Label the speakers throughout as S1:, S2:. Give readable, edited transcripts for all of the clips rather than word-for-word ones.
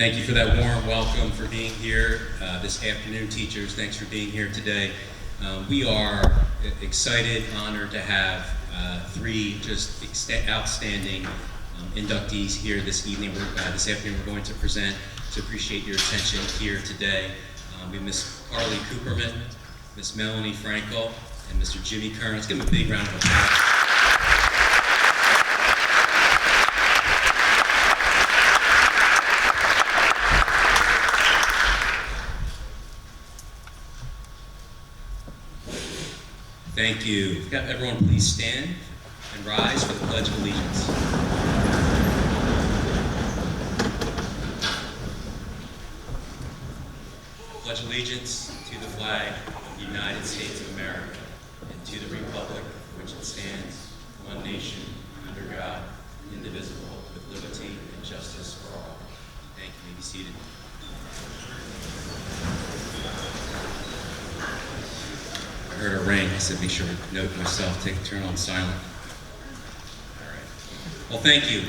S1: Thank you for that warm welcome, for being here this afternoon. Teachers, thanks for being here today. We are excited, honored to have three just outstanding inductees here this evening. This afternoon we're going to present, so appreciate your attention here today. We have Miss Carly Cooperman, Miss Melanie Frankel, and Mr. Jimmy Curran. Let's give them a big round of applause. Thank you. Everyone please stand and rise for the Pledge of Allegiance. I pledge allegiance to the flag of the United States of America and to the republic for which it stands, one nation, under God, indivisible, with liberty and justice for all. Thank you. You may be seated. I heard a ring. I said, make sure to note myself, turn on silent. All right. Well, thank you.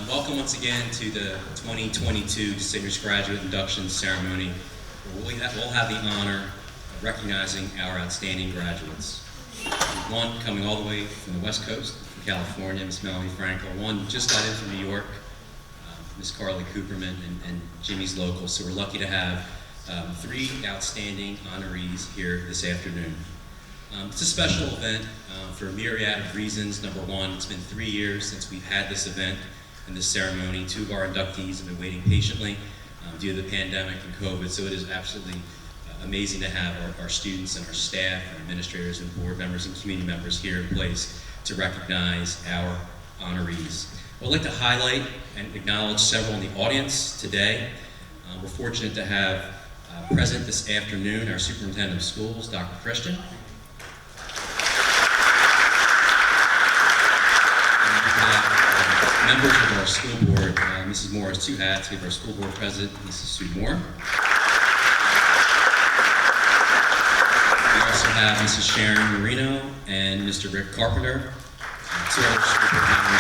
S1: Welcome once again to the 2022 Distinguished Graduate Induction Ceremony. We'll have the honor of recognizing our outstanding graduates. One coming all the way from the West Coast, from California, Miss Melanie Frankel. One just got in from New York, Miss Carly Cooperman, and Jimmy's local. So we're lucky to have three outstanding honorees here this afternoon. It's a special event for a myriad of reasons. Number one, it's been 3 years since we've had this event and this ceremony. Two of our inductees have been waiting patiently due to the pandemic and COVID, so it is absolutely amazing to have our students and our staff and administrators and board members and community members here in place to recognize our honorees. I'd like to highlight and acknowledge several in the audience today. We're fortunate to have present this afternoon our Superintendent of Schools, Dr. Christian. Members of our school board, Mrs. Moore has two hats. We have our school board president, Mrs. Sue Moore. We also have Mrs. Sharon Marino and Mr. Rick Carpenter. Two other school board members.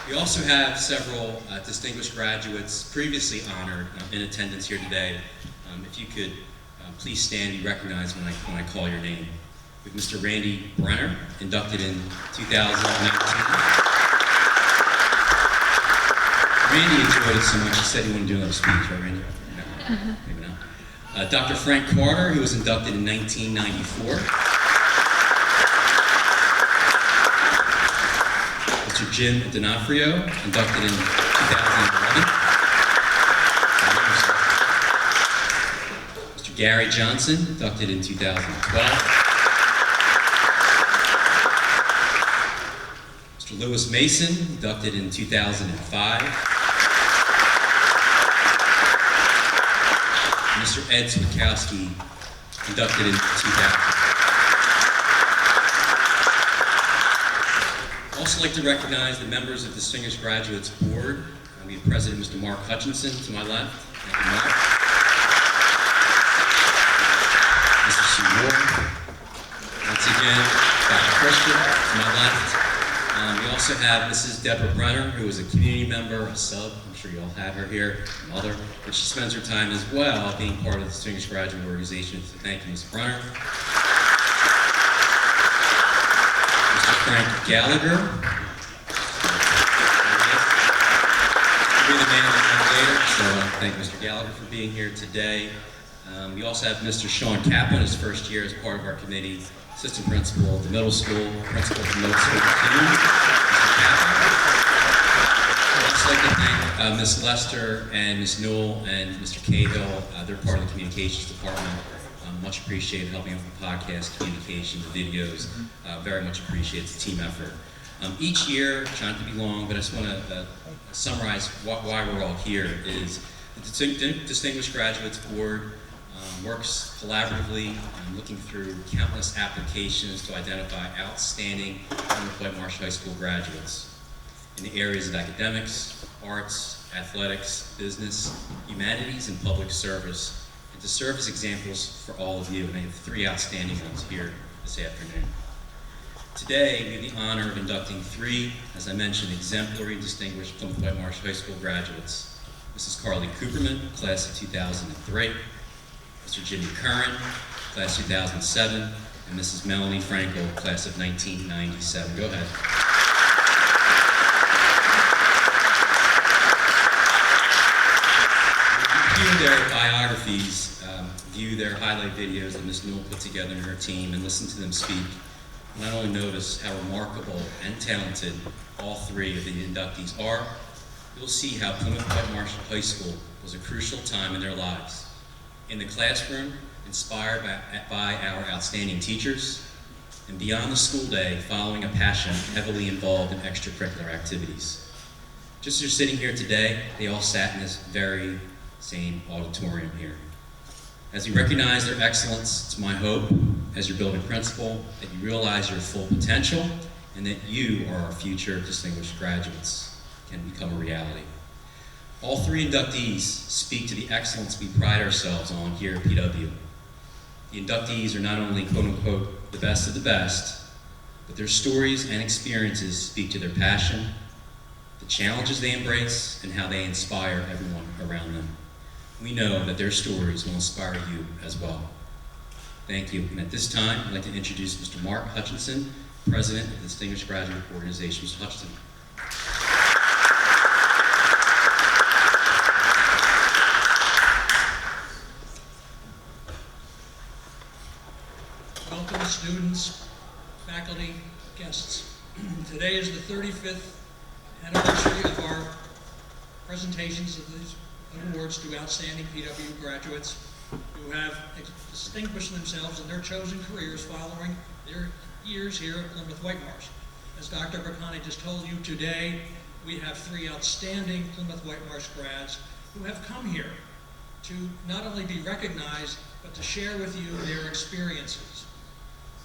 S1: We also have several distinguished graduates previously honored in attendance here today. If you could please stand and be recognized when I call your name. With Mr. Randy Brenner, inducted in 2019. Randy enjoyed it so much, he said he wouldn't do another speech, right, Randy? No, maybe not. Dr. Frank Carter, who was inducted in 1994. Mr. Jim D'Onofrio, inducted in 2011. Mr. Gary Johnson, inducted in 2012. Lewis Mason, inducted in 2005. Mr. Ed Switkowski, inducted in 2000. I'd also like to recognize the members of the Distinguished Graduates Board. We have President Mr. Mark Hutchinson to my left. Thank you, Mark. Mr. Sue Moore. Once again, Dr. Christian to my left. We also have Mrs. Deborah Brenner, who is a community member, a sub. I'm sure you all have her here, a mother, but she spends her time as well being part of the Distinguished Graduate Organization. So thank you, Ms. Brenner. Mr. Frank Gallagher. He'll be the man later, so thank Mr. Gallagher for being here today. We also have Mr. Sean Kaplan, his first year as part of our committee, assistant principal of the middle school, principal of the middle school team, Mr. Kaplan. I'd also like to thank Ms. Lester and Ms. Newell and Mr. Cahill. They're part of the communications department. Much appreciated helping with the podcast, communications, videos. Very much appreciated. It's a team effort. Each year, trying to be long, but I just want to summarize why we're all here, is the Distinguished Graduates Board works collaboratively, looking through countless applications to identify outstanding Whitemarsh High School graduates in the areas of academics, arts, athletics, business, humanities, and public service, and to serve as examples for all of you. And I have three outstanding ones here this afternoon. Today, we have the honor of inducting three, as I mentioned, exemplary and distinguished Plymouth Whitemarsh High School graduates. Mrs. Carly Cooperman, class of 2003, Mr. Jimmy Curran, class 2007, and Mrs. Melanie Frankel, class of 1997. Go ahead. Review their biographies, view their highlight videos that Ms. Newell put together and her team, and listen to them speak. Not only notice how remarkable and talented all three of the inductees are, you'll see how Plymouth Whitemarsh High School was a crucial time in their lives. In the classroom, inspired by our outstanding teachers, and beyond the school day, following a passion heavily involved in extracurricular activities. Just as you're sitting here today, they all sat in this very same auditorium here. As you recognize their excellence, it's my hope, as your building principal, that you realize your full potential and that you, or our future distinguished graduates, can become a reality. All three inductees speak to the excellence we pride ourselves on here at PW. The inductees are not only, quote unquote, the best of the best, but their stories and experiences speak to their passion, the challenges they embrace, and how they inspire everyone around them. We know that their stories will inspire you as well. Thank you. And at this time, I'd like to introduce Mr. Mark Hutchinson, President of the Distinguished Graduate Organization. Mr. Hutchinson.
S2: Welcome, students, faculty, guests. Today is the 35th anniversary of our presentations of these awards to outstanding PW graduates who have distinguished themselves in their chosen careers following their years here at Plymouth Whitemarsh. As Dr. Bracani just told you today, we have three outstanding Plymouth Whitemarsh grads who have come here to not only be recognized, but to share with you their experiences.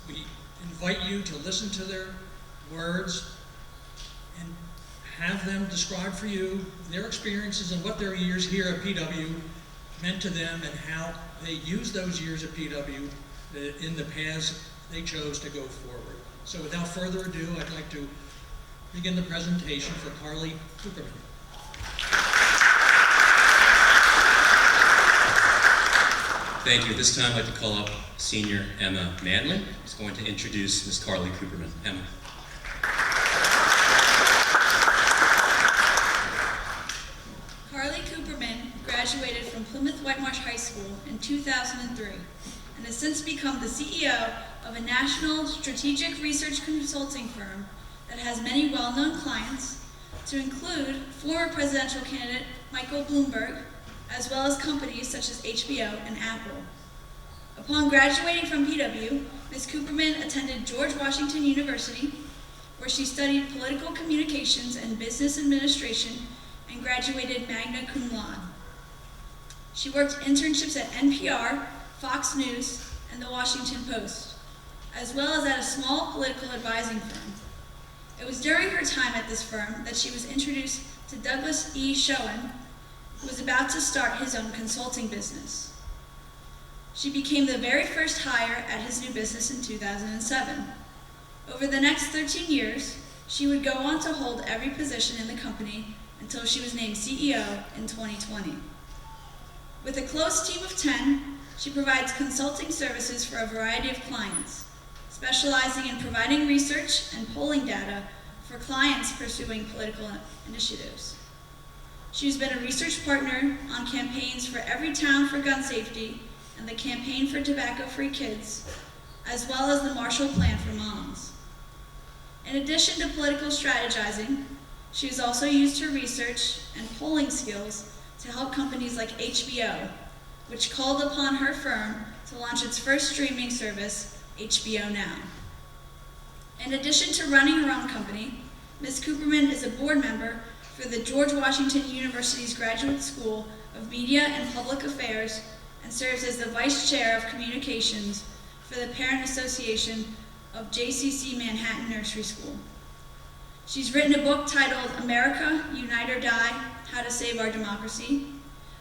S2: We invite you to listen to their words and have them describe for you their experiences and what their years here at PW meant to them and how they used those years at PW in the paths they chose to go forward. So without further ado, I'd like to begin the presentation for Carly Cooperman.
S1: Thank you. At this time, I'd like to call up Senior Emma Manley, who's going to introduce Ms. Carly Cooperman. Emma.
S3: Carly Cooperman graduated from Plymouth Whitemarsh High School in 2003 and has since become the CEO of a national strategic research consulting firm that has many well-known clients, to include former presidential candidate Michael Bloomberg, as well as companies such as HBO and Apple. Upon graduating from PW, Ms. Cooperman attended George Washington University, where she studied political communications and business administration and graduated magna cum laude. She worked internships at NPR, Fox News, and the Washington Post, as well as at a small political advising firm. It was during her time at this firm that she was introduced to Douglas E. Schoen, who was about to start his own consulting business. She became the very first hire at his new business in 2007. Over the next 13 years, she would go on to hold every position in the company until she was named CEO in 2020. With a close team of 10, she provides consulting services for a variety of clients, specializing in providing research and polling data for clients pursuing political initiatives. She's been a research partner on campaigns for Every Town for Gun Safety and the Campaign for Tobacco-Free Kids, as well as the Marshall Plan for Moms. In addition to political strategizing, she has also used her research and polling skills to help companies like HBO, which called upon her firm to launch its first streaming service, HBO Now. In addition to running her own company, Ms. Cooperman is a board member for the George Washington University's Graduate School of Media and Public Affairs and serves as the Vice Chair of Communications for the Parent Association of JCC Manhattan Nursery School. She's written a book titled America, Unite or Die, How to Save Our Democracy,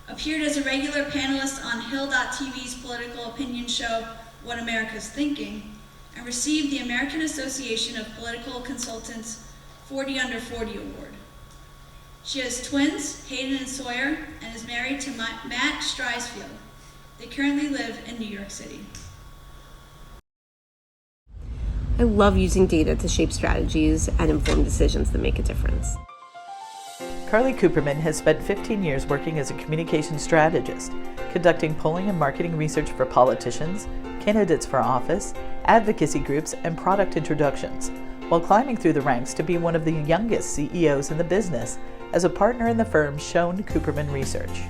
S3: appeared as a regular panelist on Hill.tv's political opinion show, What America's Thinking, and received the American Association of Political Consultants 40 Under 40 Award. She has twins, Hayden and Sawyer, and is married to Matt Streisfield. They currently live in New York City.
S4: I love using data to shape strategies and inform decisions that make a difference.
S5: Carly Cooperman has spent 15 years working as a communication strategist, conducting polling and marketing research for politicians, candidates for office, advocacy groups, and product introductions, while climbing through the ranks to be one of the youngest CEOs in the business as a partner in the firm Schoen Cooperman Research.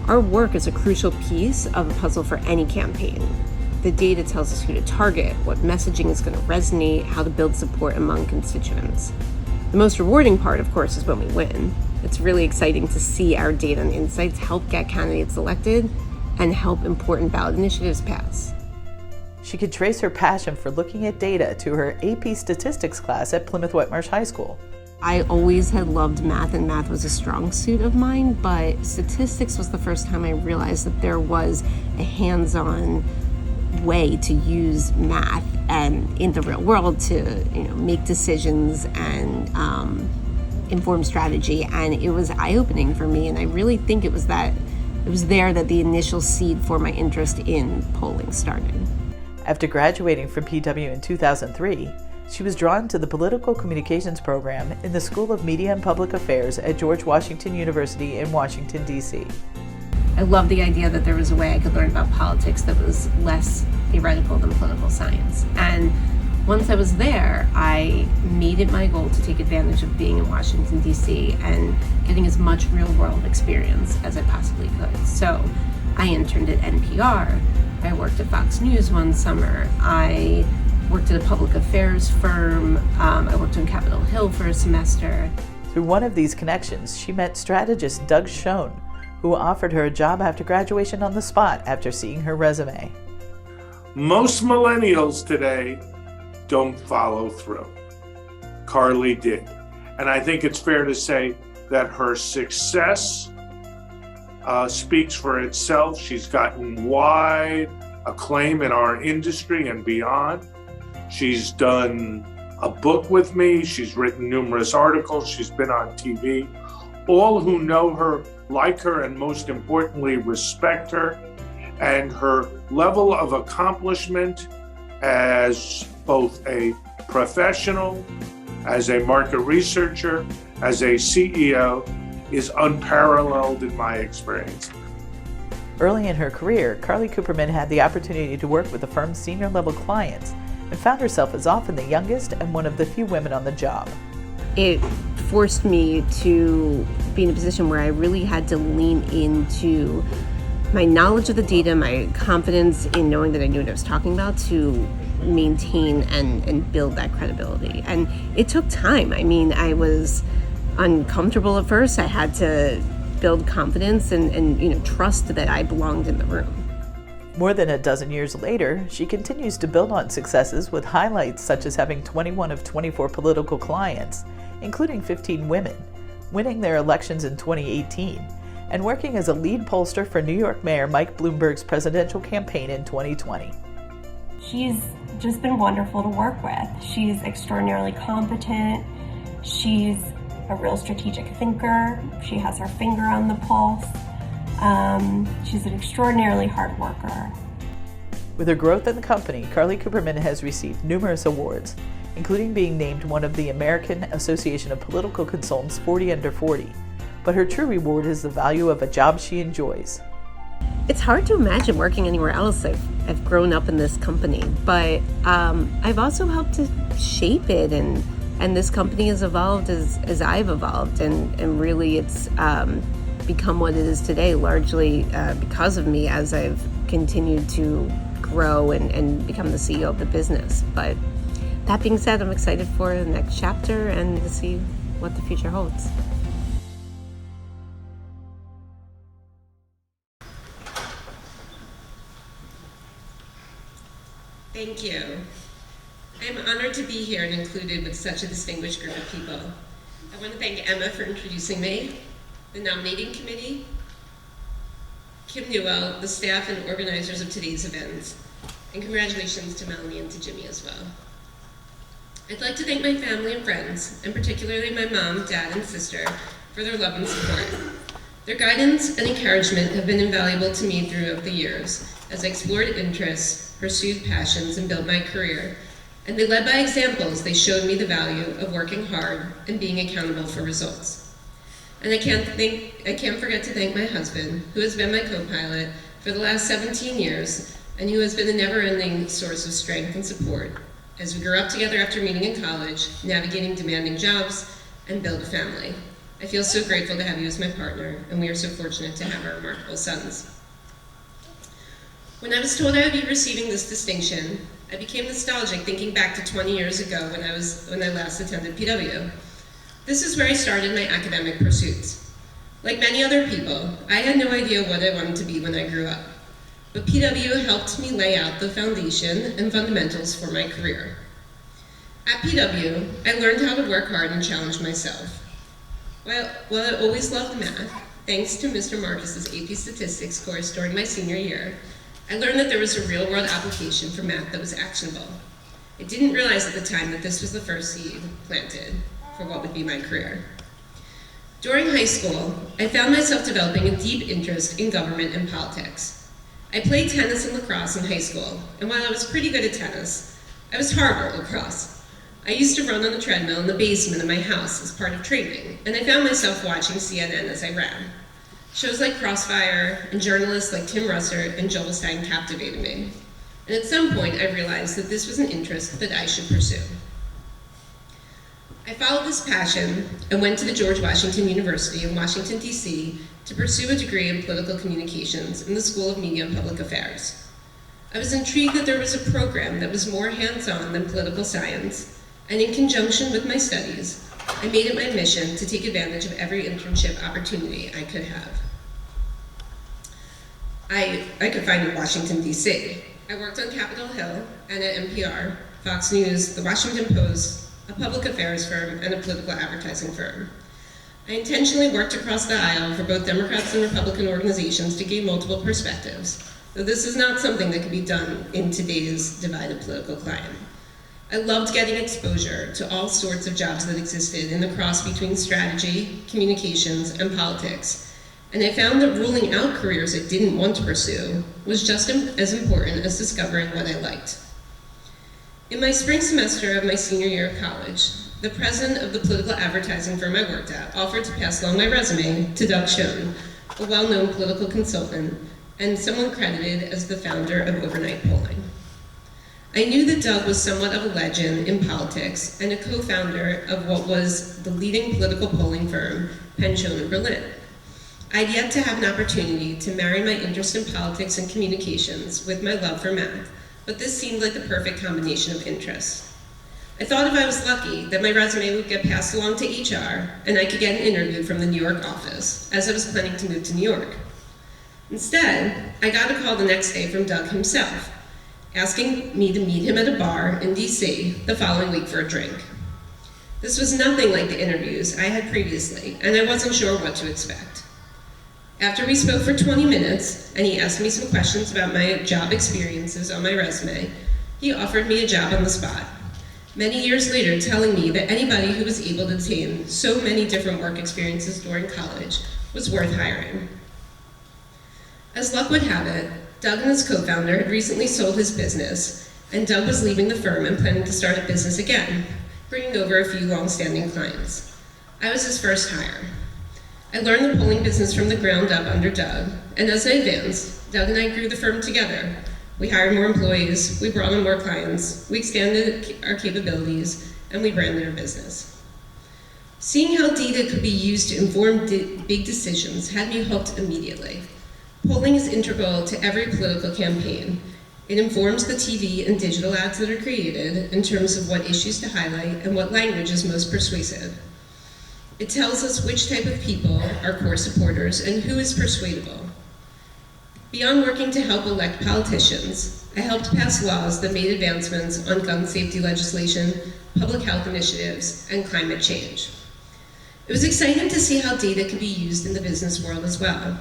S4: Our work is a crucial piece of a puzzle for any campaign. The data tells us who to target, what messaging is going to resonate, how to build support among constituents. The most rewarding part, of course, is when we win. It's really exciting to see our data and insights help get candidates elected and help important ballot initiatives pass.
S5: She could trace her passion for looking at data to her AP statistics class at Plymouth Whitemarsh High School.
S4: I always had loved math, and math was a strong suit of mine, but statistics was the first time I realized that there was a hands-on way to use math and in the real world to make decisions and inform strategy, and it was eye-opening for me. And I really think it was there that the initial seed for my interest in polling started.
S5: After graduating from PW in 2003, she was drawn to the Political Communications program in the School of Media and Public Affairs at George Washington University in Washington, D.C.
S4: I love the idea that there was a way I could learn about politics that was less theoretical than political science. And once I was there, I made it my goal to take advantage of being in Washington, D.C. and getting as much real-world experience as I possibly could. So I interned at NPR. I worked at Fox News one summer. I worked at a public affairs firm. I worked on Capitol Hill for a semester.
S5: Through one of these connections, she met strategist Doug Schoen, who offered her a job after graduation on the spot after seeing her resume.
S6: Most millennials today don't follow through. Carly did. And I think it's fair to say that her success speaks for itself. She's gotten wide acclaim in our industry and beyond. She's done a book with me. She's written numerous articles. She's been on TV. All who know her like her, and most importantly, respect her. And her level of accomplishment as both a professional, as a market researcher, as a CEO is unparalleled in my experience.
S5: Early in her career, Carly Cooperman had the opportunity to work with the firm's senior level clients and found herself as often the youngest and one of the few women on the job.
S4: It forced me to be in a position where I really had to lean into my knowledge of the data, my confidence in knowing that I knew what I was talking about, to maintain and build that credibility. And it took time. I mean, I was uncomfortable at first. I had to build confidence and trust that I belonged in the room.
S5: More than a dozen years later, she continues to build on successes with highlights such as having 21 of 24 political clients, including 15 women, winning their elections in 2018, and working as a lead pollster for New York Mayor Mike Bloomberg's presidential campaign in 2020.
S7: She's just been wonderful to work with. She's extraordinarily competent. She's a real strategic thinker. She has her finger on the pulse. She's an extraordinarily hard worker.
S5: With her growth in the company, Carly Cooperman has received numerous awards, including being named one of the American Association of Political Consultants 40 Under 40. But her true reward is the value of a job she enjoys.
S4: It's hard to imagine working anywhere else. I've grown up in this company, but I've also helped to shape it, and this company has evolved as I've evolved, and really it's become what it is today, largely because of me as I've continued to grow and become the CEO of the business. But that being said, I'm excited for the next chapter and to see what the future holds.
S8: Thank you. I'm honored to be here and included with such a distinguished group of people. I want to thank Emma for introducing me, the nominating committee, Kim Newell, the staff and organizers of today's events, And congratulations to Melanie and to Jimmy as well. I'd like to thank my family and friends, and particularly my mom, dad, and sister, for their love and support. Their guidance and encouragement have been invaluable to me throughout the years as I explored interests, pursued passions, and built my career. And they led by examples. They showed me the value of working hard and being accountable for results. And I can't forget to thank my husband, who has been my co-pilot for the last 17 years, and who has been a never-ending source of strength and support as we grew up together after meeting in college, navigating demanding jobs, and build a family. I feel so grateful to have you as my partner, and we are so fortunate to have our remarkable sons. When I was told I would be receiving this distinction, I became nostalgic thinking back to 20 years ago when I last attended PW. This is where I started my academic pursuits. Like many other people, I had no idea what I wanted to be when I grew up. But PW helped me lay out the foundation and fundamentals for my career. At PW, I learned how to work hard and challenge myself. While I always loved math, thanks to Mr. Marcus's AP Statistics course during my senior year, I learned that there was a real-world application for math that was actionable. I didn't realize at the time that this was the first seed planted for what would be my career. During high school, I found myself developing a deep interest in government and politics. I played tennis and lacrosse in high school, and while I was pretty good at tennis, I was horrible at lacrosse. I used to run on the treadmill in the basement of my house as part of training, and I found myself watching CNN as I ran. Shows like Crossfire and journalists like Tim Russert and Joel Stein captivated me. And at some point, I realized that this was an interest that I should pursue. I followed this passion and went to the George Washington University in Washington, D.C. to pursue a degree in political communications in the School of Media and Public Affairs. I was intrigued that there was a program that was more hands-on than political science, and in conjunction with my studies, I made it my mission to take advantage of every internship opportunity I could have. I could find in Washington, D.C. I worked on Capitol Hill and at NPR, Fox News, The Washington Post, a public affairs firm, and a political advertising firm. I intentionally worked across the aisle for both Democrats and Republican organizations to gain multiple perspectives, though this is not something that can be done in today's divided political climate. I loved getting exposure to all sorts of jobs that existed in the cross between strategy, communications, and politics, and I found that ruling out careers I didn't want to pursue was just as important as discovering what I liked. In my spring semester of my senior year of college, the president of the political advertising firm I worked at offered to pass along my resume to Doug Schoen, a well-known political consultant and someone credited as the founder of overnight polling. I knew that Doug was somewhat of a legend in politics and a co-founder of what was the leading political polling firm, Penn Schoen in Berlin. I'd yet to have an opportunity to marry my interest in politics and communications with my love for math, but this seemed like the perfect combination of interests. I thought if I was lucky that my resume would get passed along to HR and I could get an interview from the New York office, as I was planning to move to New York. Instead, I got a call the next day from Doug himself, asking me to meet him at a bar in DC the following week for a drink. This was nothing like the interviews I had previously, and I wasn't sure what to expect. After we spoke for 20 minutes, and he asked me some questions about my job experiences on my resume, he offered me a job on the spot. Many years later, telling me that anybody who was able to attain so many different work experiences during college was worth hiring. As luck would have it, Doug and his co-founder had recently sold his business, and Doug was leaving the firm and planning to start a business again, bringing over a few long-standing clients. I was his first hire. I learned the polling business from the ground up under Doug, and as I advanced, Doug and I grew the firm together. We hired more employees, we brought on more clients, we expanded our capabilities, and we branded our business. Seeing how data could be used to inform big decisions had me hooked immediately. Polling is integral to every political campaign. It informs the TV and digital ads that are created in terms of what issues to highlight and what language is most persuasive. It tells us which type of people are core supporters and who is persuadable. Beyond working to help elect politicians, I helped pass laws that made advancements on gun safety legislation, public health initiatives, and climate change. It was exciting to see how data could be used in the business world as well.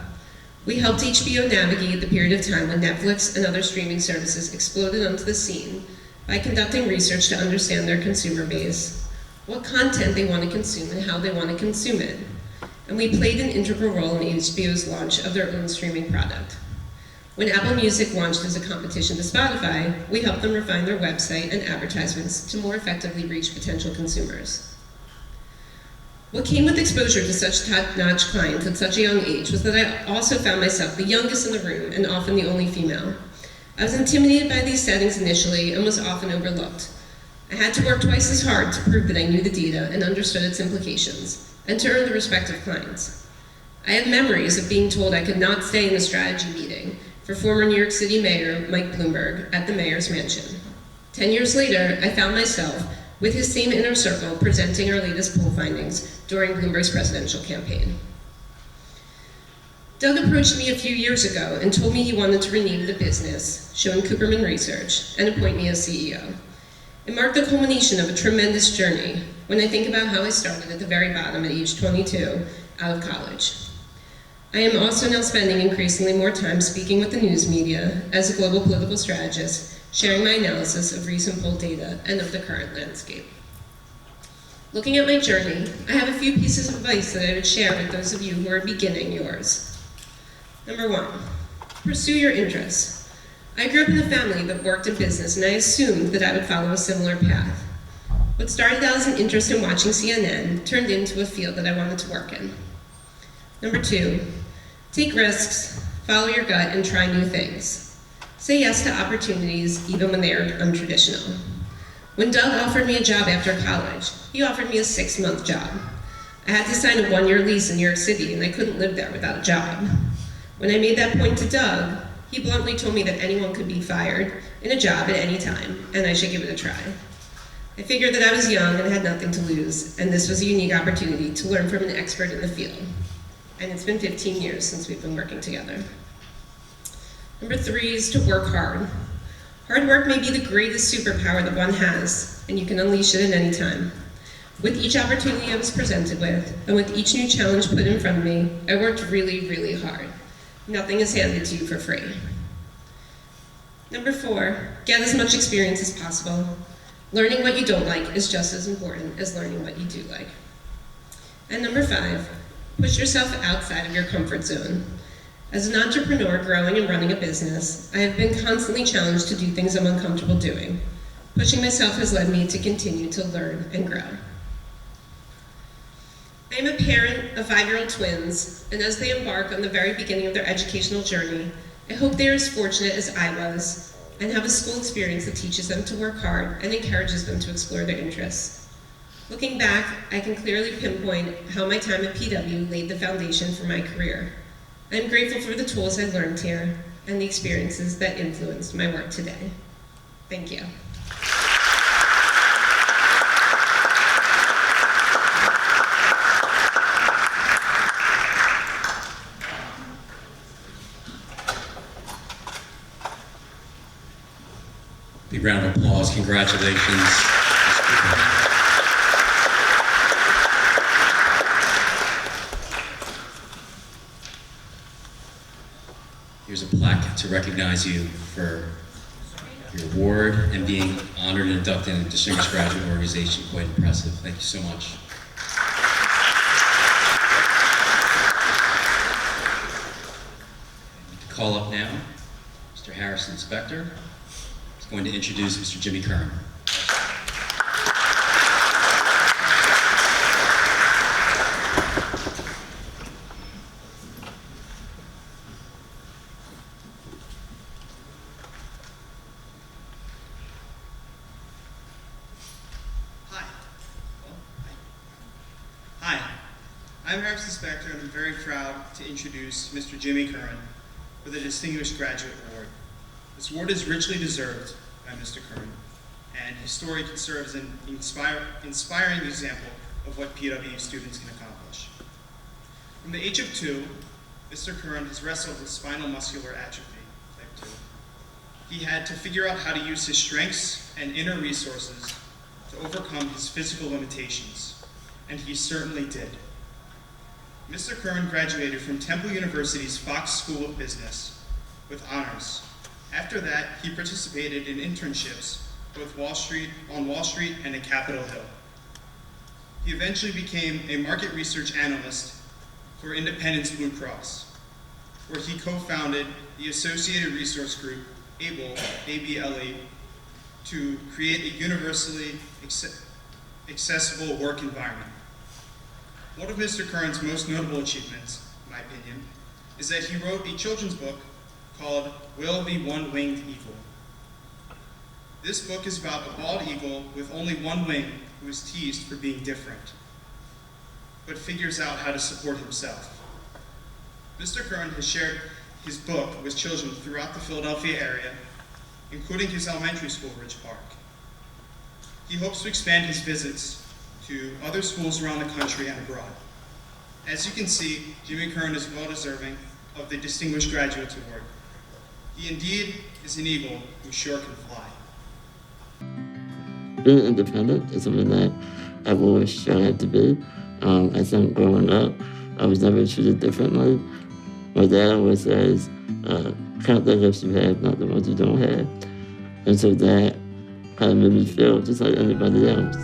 S8: We helped HBO navigate the period of time when Netflix and other streaming services exploded onto the scene by conducting research to understand their consumer base, what content they want to consume and how they want to consume it. And we played an integral role in HBO's launch of their own streaming product. When Apple Music launched as a competition to Spotify, we helped them refine their website and advertisements to more effectively reach potential consumers. What came with exposure to such top-notch clients at such a young age was that I also found myself the youngest in the room and often the only female. I was intimidated by these settings initially and was often overlooked. I had to work twice as hard to prove that I knew the data and understood its implications, and to earn the respect of clients. I have memories of being told I could not stay in a strategy meeting for former New York City Mayor Mike Bloomberg at the mayor's mansion. 10 years later, I found myself with his same inner circle presenting our latest poll findings during Bloomberg's presidential campaign. Doug approached me a few years ago and told me he wanted to rename the business, shown Cooperman Research, and appoint me as CEO. It marked the culmination of a tremendous journey when I think about how I started at the very bottom at age 22, out of college. I am also now spending increasingly more time speaking with the news media as a global political strategist, sharing my analysis of recent poll data and of the current landscape. Looking at my journey, I have a few pieces of advice that I would share with those of you who are beginning yours. Number 1, pursue your interests. I grew up in a family that worked in business, and I assumed that I would follow a similar path. What started out as an interest in watching CNN turned into a field that I wanted to work in. Number 2, take risks, follow your gut, and try new things. Say yes to opportunities even when they are untraditional. When Doug offered me a job after college, he offered me a 6-month job. I had to sign a 1-year lease in New York City, and I couldn't live there without a job. When I made that point to Doug, he bluntly told me that anyone could be fired in a job at any time, and I should give it a try. I figured that I was young and had nothing to lose, and this was a unique opportunity to learn from an expert in the field. And it's been 15 years since we've been working together. Number 3 is to work hard. Hard work may be the greatest superpower that one has, and you can unleash it at any time. With each opportunity I was presented with, and with each new challenge put in front of me, I worked really, really hard. Nothing is handed to you for free. Number 4, get as much experience as possible. Learning what you don't like is just as important as learning what you do like. And number 5, push yourself outside of your comfort zone. As an entrepreneur growing and running a business, I have been constantly challenged to do things I'm uncomfortable doing. Pushing myself has led me to continue to learn and grow. I am a parent of 5-year-old twins, and as they embark on the very beginning of their educational journey, I hope they are as fortunate as I was and have a school experience that teaches them to work hard and encourages them to explore their interests. Looking back, I can clearly pinpoint how my time at PW laid the foundation for my career. I am grateful for the tools I learned here and the experiences that influenced my work today. Thank you.
S1: Big round of applause. Congratulations. Here's a plaque to recognize you for your award and being honored and inducted in the Distinguished Graduate Organization. Quite impressive. Thank you so much. Call up now Mr. Harrison Spector. He's going to introduce Mr. Jimmy Curran.
S9: I'm Harrison Spector, and I'm very proud to introduce Mr. Jimmy Curran for the Distinguished Graduate Award. This award is richly deserved by Mr. Curran, and his story can serve as an inspiring example of what PW students can accomplish. From the age of 2, Mr. Curran has wrestled with spinal muscular atrophy, type 2. He had to figure out how to use his strengths and inner resources to overcome his physical limitations, and he certainly did. Mr. Curran graduated from Temple University's Fox School of Business with honors. After that, he participated in internships both on Wall Street and at Capitol Hill. He eventually became a market research analyst for Independence Blue Cross, where he co-founded the Associated Resource Group, ABLE, A-B-L-E, to create a universally accessible work environment. One of Mr. Curran's most notable achievements, in my opinion, is that he wrote a children's book called Will the One-Winged Eagle. This book is about a bald eagle with only one wing who is teased for being different, but figures out how to support himself. Mr. Curran has shared his book with children throughout the Philadelphia area, including his elementary school, Ridge Park. He hopes to expand his visits to other schools around the country and abroad. As you can see, Jimmy Curran is well deserving of the Distinguished Graduates Award. He indeed is an eagle who sure can fly.
S10: Being independent is something that I've always strived to be. I think growing up, I was never treated differently. My dad always says, count the gifts you have, not the ones you don't have. And so that kind of made me feel just like anybody else.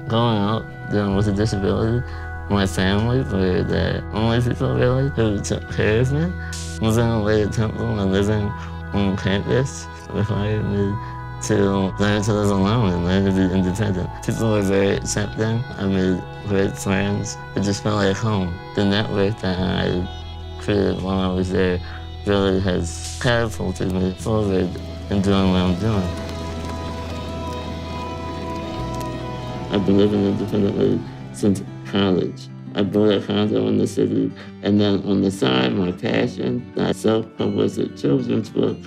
S10: Growing up, dealing with a disability, my family were the only people really who took care of me. Moving away to Temple and living on campus required me to learn to live alone and learn to be independent. People were very accepting. I made great friends. It just felt like home. The network that I created while I was there really has catapulted me forward in doing what I'm doing. I've been living independently since college. I bought a condo in the city, and then on the side, my passion, I self-published a children's book.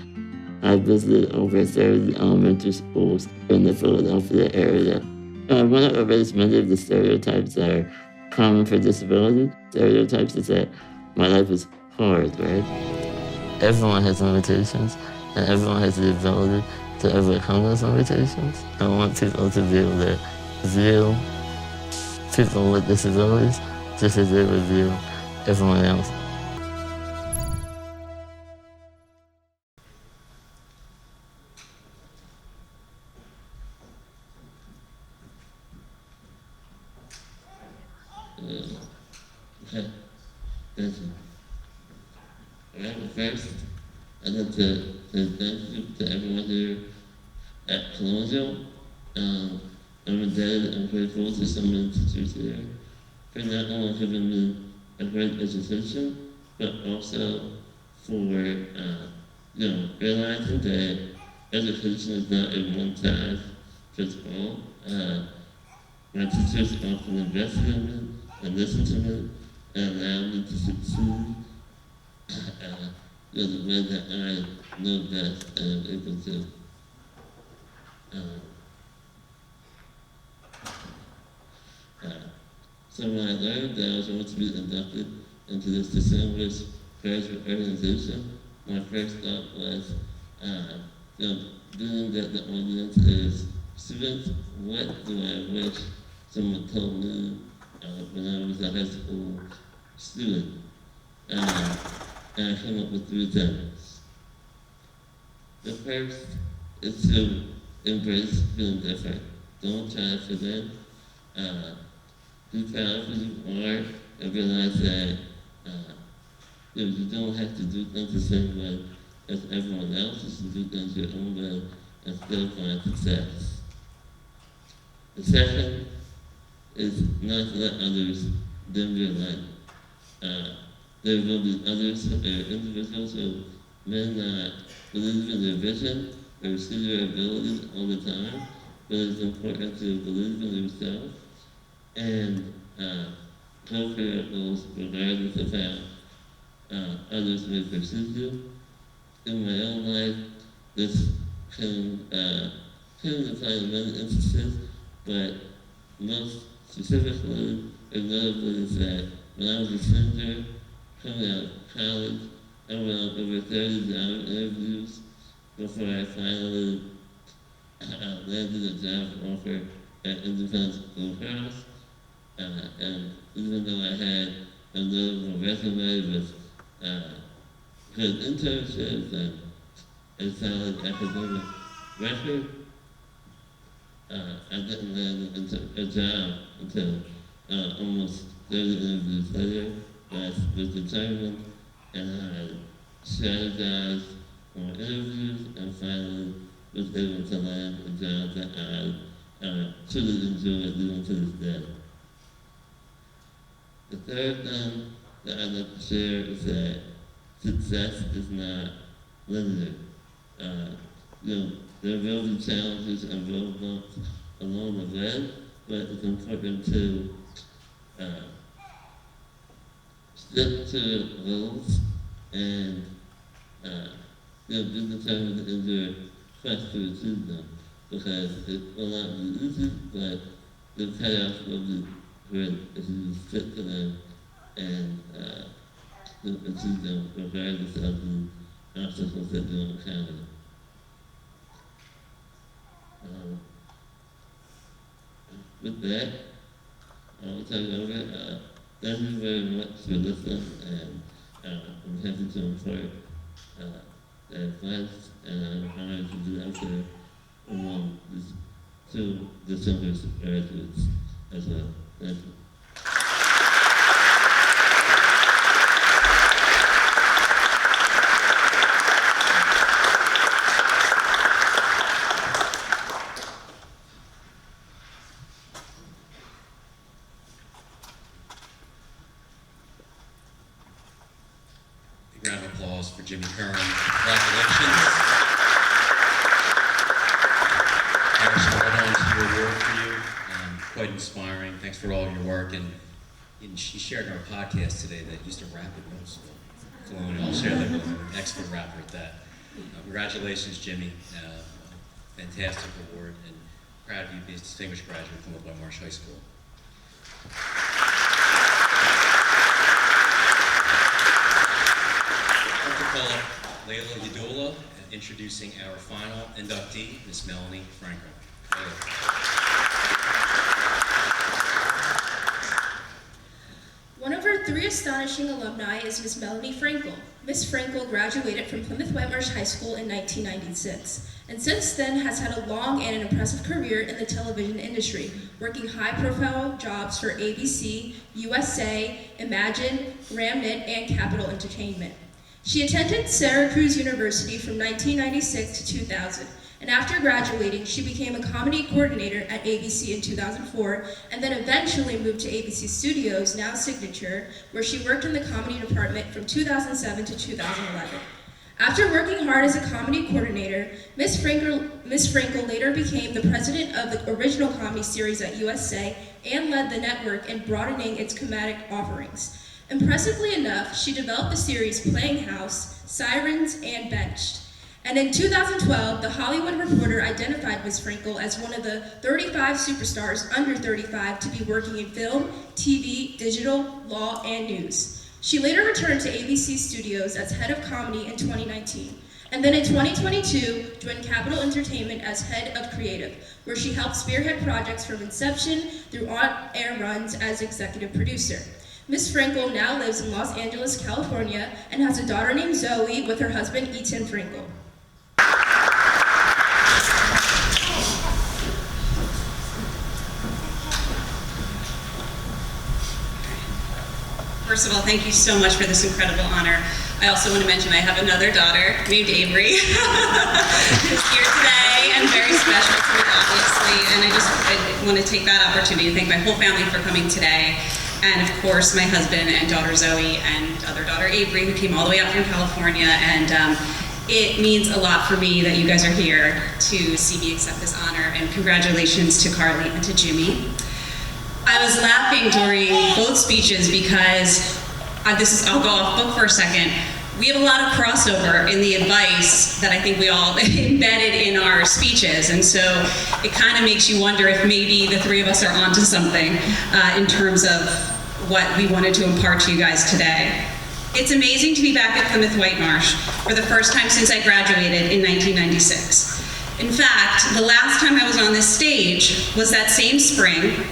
S10: I visited over 30 elementary schools in the Philadelphia area. I want to erase many of the stereotypes that are common for disability. Stereotypes is that my life is hard, right? Everyone has limitations, and everyone has the ability to overcome those limitations. I want people to be able to view people with disabilities just as they would view everyone else. Okay, thank you. Well, first, I'd like to thank you to everyone here at Colonial. I'm indebted and grateful to so many teachers here for not only giving me a great education, but also for realizing that education is not a one-size-fits-all. My teachers often invested in me and listened to me and allowed me to succeed the way that I know best and am able to. So when I learned that I was going to be inducted into this distinguished graduate organization, my first thought was, being that the audience is students, what do I wish someone told me when I was a high school student? And I came up with 3 things. The first is to embrace being different. Don't try to fit in. Be proud of who you are and realize that you don't have to do things the same way as everyone else. You can do things your own way and still find success. The second is not to let others dim your light. There will be others, individuals who may not believe in your vision or see your abilities all the time, but it's important to believe in yourself and go for your goals regardless of how others may perceive you. In my own life, this can apply in many instances, but most specifically and notably is that when I was a senior coming out of college, I went on over 30 job interviews before I finally landed a job offer at Independence Blue Cross. And even though I had a little resume with good internships and a solid academic record. I didn't land a job until almost 30 interviews later, but I was determined and I strategized on interviews and finally was able to land a job that I truly enjoy doing to this day. The third thing that I'd like to share is that success is not linear. There will be challenges and roadblocks along the way, but it's important to stick to goals and be determined in your quest to achieve them, because it will not be easy, but the payoff will be great if you stick to them and achieve them regardless of the obstacles that you encounter. With that, I will turn it over. Thank you very much for listening, and I'm happy to impart the advice, and I'm honored to be out there among these two distinguished graduates as well. Thank you.
S1: A round of applause for Jimmy Curran. Congratulations. There's Grodanz award for you. Quite inspiring. Thanks for all your work. And she shared in our podcast today that used to rap at middle school. Fluent. I'll share that with her. Expert rapper at that. Congratulations, Jimmy. Fantastic award, and proud of you to be a distinguished graduate from Whitemarsh High School. Call up Layla Yadula, introducing our final inductee, Miss Melanie Frankel.
S11: One of our three astonishing alumni is Miss Melanie Frankel. Miss Frankel graduated from Plymouth Whitemarsh High School in 1996, and since then has had a long and an impressive career in the television industry, working high-profile jobs for ABC, USA, Imagine, Ramnet, and Capital Entertainment. She attended Syracuse University from 1996 to 2000, and after graduating, she became a comedy coordinator at ABC in 2004, and then eventually moved to ABC Studios, now Signature, where she worked in the comedy department from 2007 to 2011. After working hard as a comedy coordinator, Miss Frankel later became the president of the original comedy series at USA and led the network in broadening its comedic offerings. Impressively enough, she developed the series Playing House, Sirens, and Benched. And in 2012, The Hollywood Reporter identified Ms. Frankel as one of the 35 superstars under 35 to be working in film, TV, digital, law, and news. She later returned to ABC Studios as head of comedy in 2019. And then in 2022, joined Capital Entertainment as head of creative, where she helped spearhead projects from inception through on-air runs as executive producer. Ms. Frankel now lives in Los Angeles, California, and has a daughter named Zoe with her husband, Ethan Frankel.
S12: First of all, thank you so much for this incredible honor. I also want to mention I have another daughter named Avery who's here today and very special to me, obviously. And I want to take that opportunity to thank my whole family for coming today. And of course, my husband and daughter Zoe and other daughter Avery, who came all the way out from California. And it means a lot for me that you guys are here to see me accept this honor. And congratulations to Carly and to Jimmy. I was laughing during both speeches because I'll go off book for a second. We have a lot of crossover in the advice that I think we all embedded in our speeches, and so it kind of makes you wonder if maybe the three of us are onto something in terms of what we wanted to impart to you guys today. It's amazing to be back at Plymouth Whitemarsh for the first time since I graduated in 1996. In fact, the last time I was on this stage was that same spring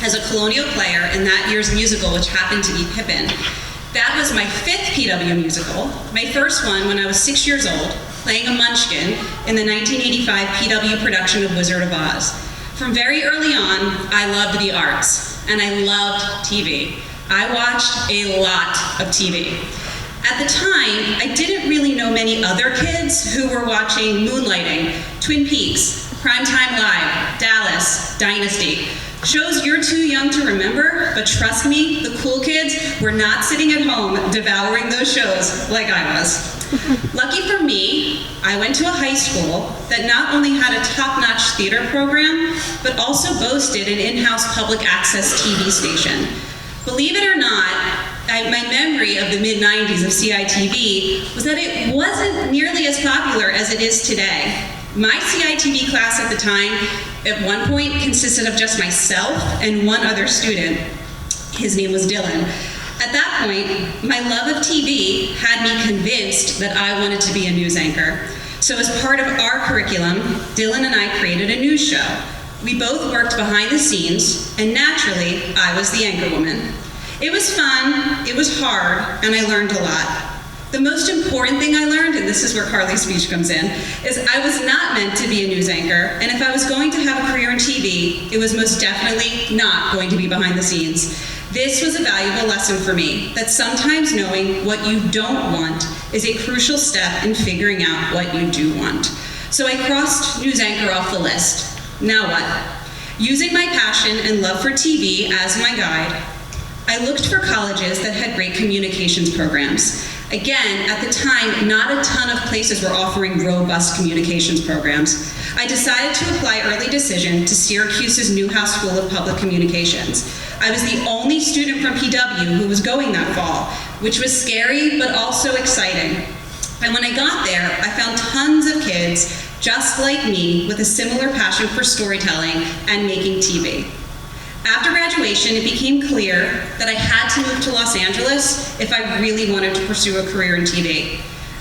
S12: as a colonial player in that year's musical, which happened to be Pippin. That was my 5th PW musical, my first one when I was 6 years old, playing a munchkin in the 1985 PW production of Wizard of Oz. From very early on, I loved the arts, and I loved TV. I watched a lot of TV. At the time, I didn't really know many other kids who were watching Moonlighting, Twin Peaks, Primetime Live, Dallas, Dynasty. Shows you're too young to remember, but trust me, the cool kids were not sitting at home devouring those shows like I was. Lucky for me, I went to a high school that not only had a top-notch theater program, but also boasted an in-house public access TV station. Believe it or not, my memory of the mid-90s of CITV was that it wasn't nearly as popular as it is today. My CITV class at the time, at one point, consisted of just myself and one other student. His name was Dylan. At that point, my love of TV had me convinced that I wanted to be a news anchor. So as part of our curriculum, Dylan and I created a news show. We both worked behind the scenes, and naturally, I was the anchor woman. It was fun, it was hard, and I learned a lot. The most important thing I learned, and this is where Carly's speech comes in, is I was not meant to be a news anchor, and if I was going to have a career in TV, it was most definitely not going to be behind the scenes. This was a valuable lesson for me, that sometimes knowing what you don't want is a crucial step in figuring out what you do want. So I crossed news anchor off the list. Now what? Using my passion and love for TV as my guide, I looked for colleges that had great communications programs. Again, at the time, not a ton of places were offering robust communications programs. I decided to apply early decision to Syracuse's Newhouse School of Public Communications. I was the only student from PW who was going that fall, which was scary but also exciting. And when I got there, I found tons of kids just like me with a similar passion for storytelling and making TV. After graduation, it became clear that I had to move to Los Angeles if I really wanted to pursue a career in TV.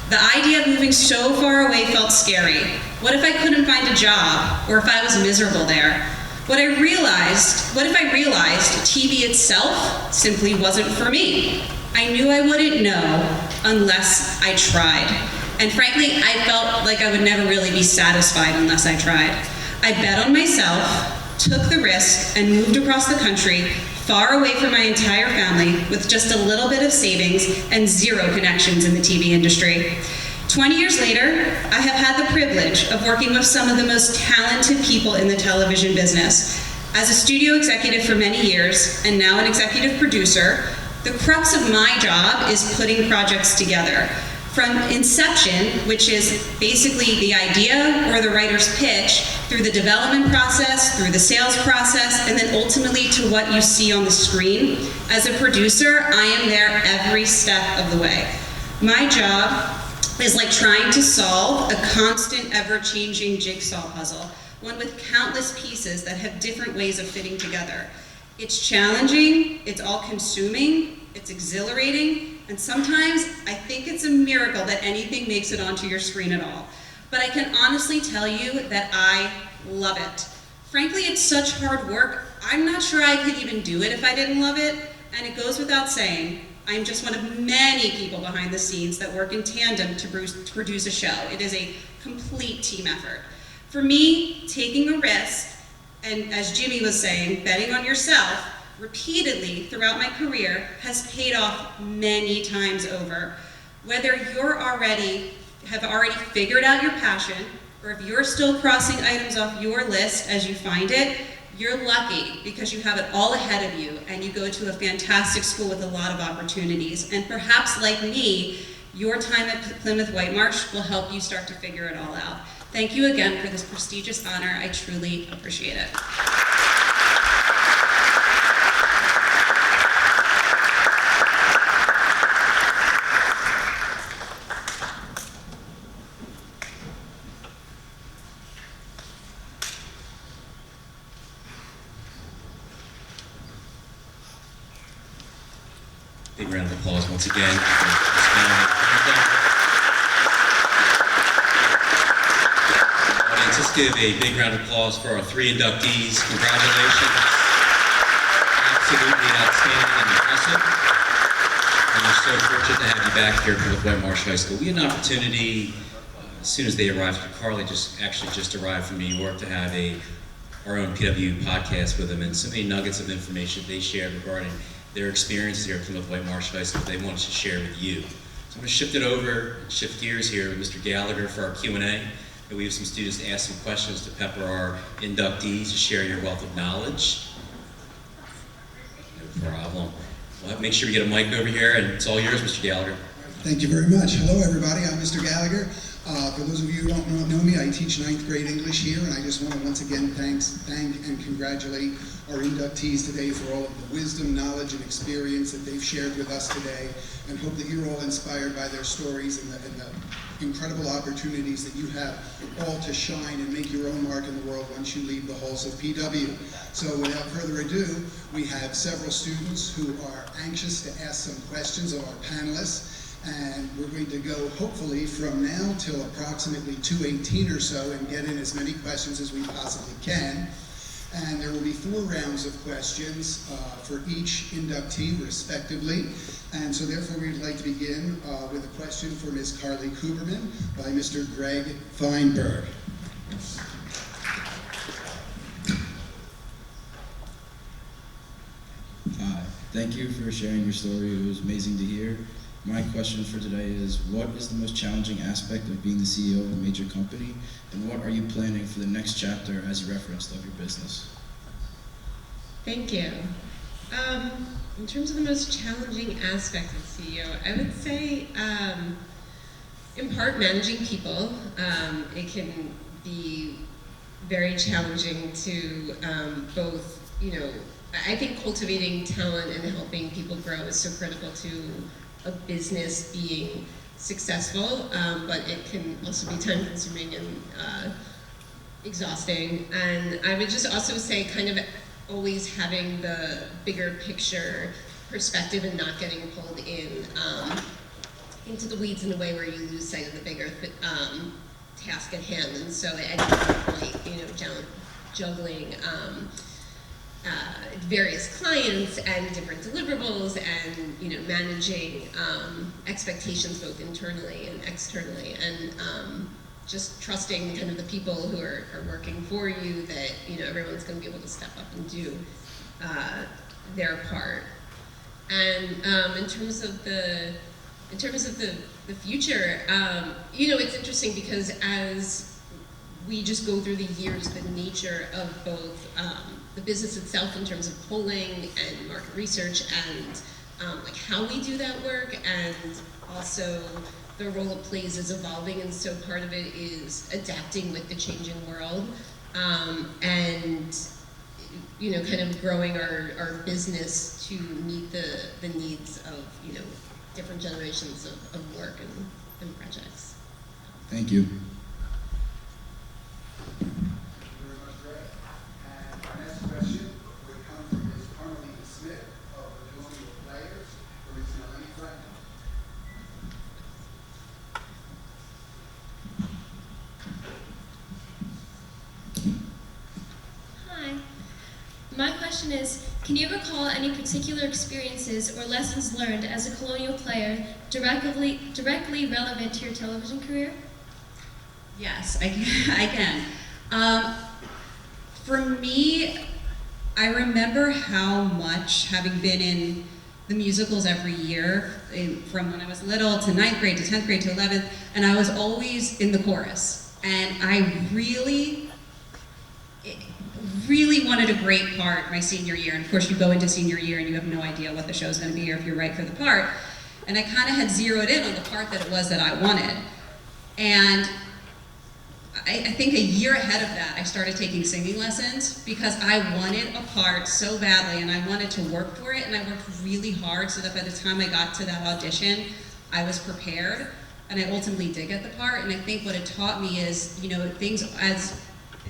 S12: The idea of moving so far away felt scary. What if I couldn't find a job, or if I was miserable there? What if I realized TV itself simply wasn't for me? I knew I wouldn't know unless I tried. And frankly, I felt like I would never really be satisfied unless I tried. I bet on myself, took the risk, and moved across the country, far away from my entire family, with just a little bit of savings and zero connections in the TV industry. 20 years later, I have had the privilege of working with some of the most talented people in the television business. As a studio executive for many years, and now an executive producer, the crux of my job is putting projects together. From inception, which is basically the idea or the writer's pitch, through the development process, through the sales process, and then ultimately to what you see on the screen. As a producer, I am there every step of the way. My job is like trying to solve a constant, ever-changing jigsaw puzzle, one with countless pieces that have different ways of fitting together. It's challenging, it's all-consuming, it's exhilarating, and sometimes I think it's a miracle that anything makes it onto your screen at all. But I can honestly tell you that I love it. Frankly, it's such hard work, I'm not sure I could even do it if I didn't love it, and it goes without saying, I'm just one of many people behind the scenes that work in tandem to produce a show. It is a complete team effort. For me, taking a risk, and as Jimmy was saying, betting on yourself, repeatedly throughout my career has paid off many times over. Whether you're have already figured out your passion, or if you're still crossing items off your list as you find it, you're lucky because you have it all ahead of you and you go to a fantastic school with a lot of opportunities. And perhaps like me, your time at Plymouth Whitemarsh will help you start to figure it all out. Thank you again for this prestigious honor. I truly appreciate it.
S1: Big round of applause once again for Ms. Melanie. Audience, let's give a big round of applause for our 3 inductees. Congratulations. absolutely outstanding and impressive. And we're so fortunate to have you back here at Plymouth Whitemarsh High School. We had an opportunity, as soon as they arrived, Carly just arrived from New York, to have our own PW podcast with them, and so many nuggets of information they shared regarding their experiences here at Plymouth Whitemarsh High School they wanted to share with you. So I'm going to shift gears here with Mr. Gallagher for our Q&A. And we have some students to ask some questions to pepper our inductees to share your wealth of knowledge. No problem. Well, make sure we get a mic over here, and it's all yours, Mr. Gallagher.
S13: Thank you very much. Hello, everybody. I'm Mr. Gallagher. For those of you who don't know me, I teach 9th grade English here, and I just want to once again thank and congratulate our inductees today for all of the wisdom, knowledge, and experience that they've shared with us today, and hope that you're all inspired by their stories and the incredible opportunities that you have all to shine and make your own mark in the world once you leave the halls of PW. So without further ado, we have several students who are anxious to ask some questions of our panelists. And we're going to go, hopefully, from now till approximately 2:18 or so and get in as many questions as we possibly can. And there will be 4 rounds of questions for each inductee, respectively. And so therefore, we'd like to begin with a question for Ms. Carly Cooperman by Mr. Greg Feinberg.
S14: Hi, thank you for sharing your story. It was amazing to hear. My question for today is, what is the most challenging aspect of being the CEO of a major company, and what are you planning for the next chapter, as you referenced, of your business?
S8: Thank you. In terms of the most challenging aspect of CEO, I would say, in part, managing people. It can be very challenging to both, I think cultivating talent and helping people grow is so critical to a business being successful, but it can also be time-consuming and exhausting. And I would just also say kind of always having the bigger picture perspective and not getting pulled into the weeds in a way where you lose sight of the bigger task at hand. And so at any point, juggling various clients and different deliverables, and managing expectations both internally and externally, and just trusting kind of the people who are working for you that everyone's going to be able to step up and do their part. And in terms of the future, it's interesting because as we just go through the years, the nature of both the business itself in terms of polling and market research and how we do that work, and also the role it plays is evolving, and so part of it is adapting with the changing world, and kind of growing our business to meet the needs of different generations of work and projects.
S14: Thank you.
S11: My question is, can you recall any particular experiences or lessons learned as a colonial player directly relevant to your television career?
S12: Yes, I can. For me, I remember how much, having been in the musicals every year, from when I was little to 9th grade to 10th grade to 11th, and I was always in the chorus. And I really wanted a great part my senior year. And of course, you go into senior year and you have no idea what the show's going to be or if you're right for the part. And I kind of had zeroed in on the part that it was that I wanted. And I think a year ahead of that, I started taking singing lessons because I wanted a part so badly and I wanted to work for it, and I worked really hard so that by the time I got to that audition, I was prepared, and I ultimately did get the part. And I think what it taught me is, things, as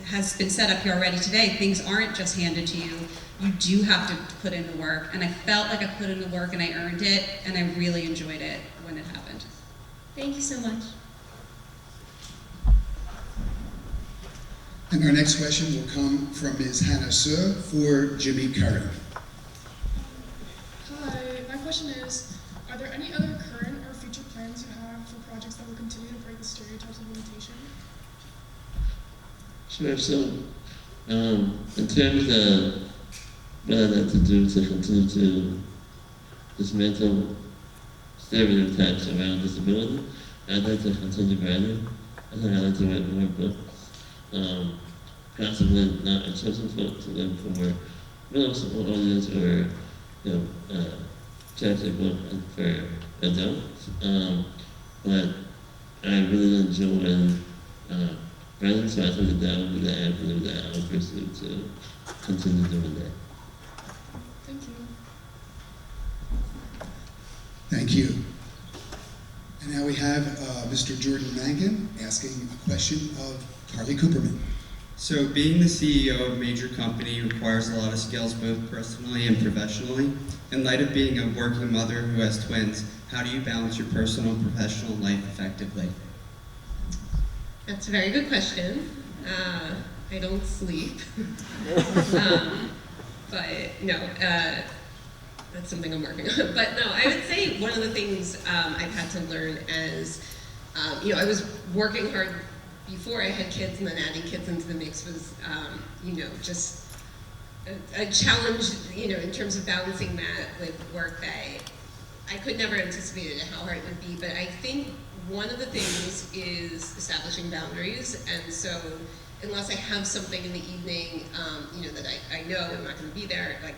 S12: has been said up here already today, things aren't just handed to you. You do have to put in the work, and I felt like I put in the work and I earned it, and I really enjoyed it when it happened.
S11: Thank you so much.
S13: And our next question will come from Ms. Hannah Suh for Jimmy Curran.
S15: question is, are there any other current or future plans you have for projects that will continue to break the stereotypes of limitation?
S10: Sure. So, in terms of what I'd like to do to continue to dismantle stereotypes around disability, I'd like to continue writing. I think I'd like to write more books. Possibly not a children's book, to look for middle school audience or chapter book for adults. But I really enjoy writing, so I think that would be the avenue that I would pursue to continue doing that.
S15: Thank you.
S13: Thank you. And now we have Mr. Jordan Mangan asking a question of Carly Cooperman.
S16: So being the CEO of a major company requires a lot of skills both personally and professionally. In light of being a working mother who has twins, how do you balance your personal and professional life effectively?
S8: That's a very good question. I don't sleep. But no, that's something I'm working on. But no, I would say one of the things I've had to learn as, I was working hard before I had kids, and then adding kids into the mix was, just a challenge, in terms of balancing that with work that I could never anticipated how hard it would be. But I think one of the things is establishing boundaries, and so unless I have something in the evening, that I know I'm not going to be there, like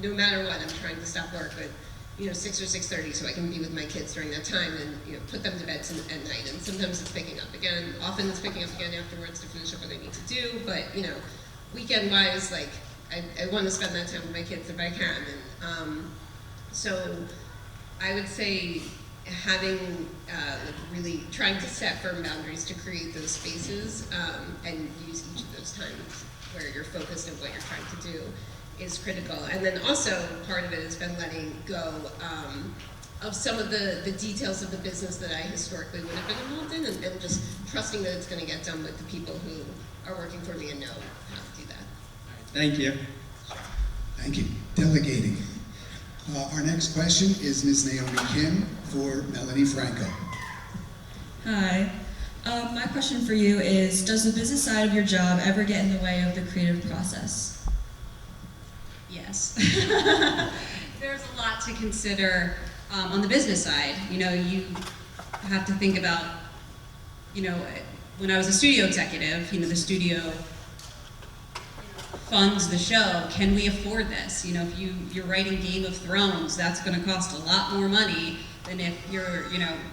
S8: no matter what, I'm trying to stop work at 6 or 6:30 so I can be with my kids during that time and put them to bed at night. And sometimes it's picking up again. Often it's picking up again afterwards to finish up what I need to do. But weekend-wise, like I want to spend that time with my kids if I can. And so I would say having really trying to set firm boundaries to create those spaces and use each of those times where you're focused on what you're trying to do is critical. And then also part of it has been letting go of some of the details of the business that I historically would have been involved in, and just trusting that it's going to get done with the people who are working for me and know how to do that.
S16: Thank you.
S13: Thank you. Delegating. Our next question is Ms. Naomi Kim for Melanie Frankel.
S17: Hi. My question for you is, does the business side of your job ever get in the way of the creative process?
S12: Yes. There's a lot to consider on the business side. You have to think about, when I was a studio executive, the studio funds the show. Can we afford this? If you're writing Game of Thrones, that's going to cost a lot more money than if you're,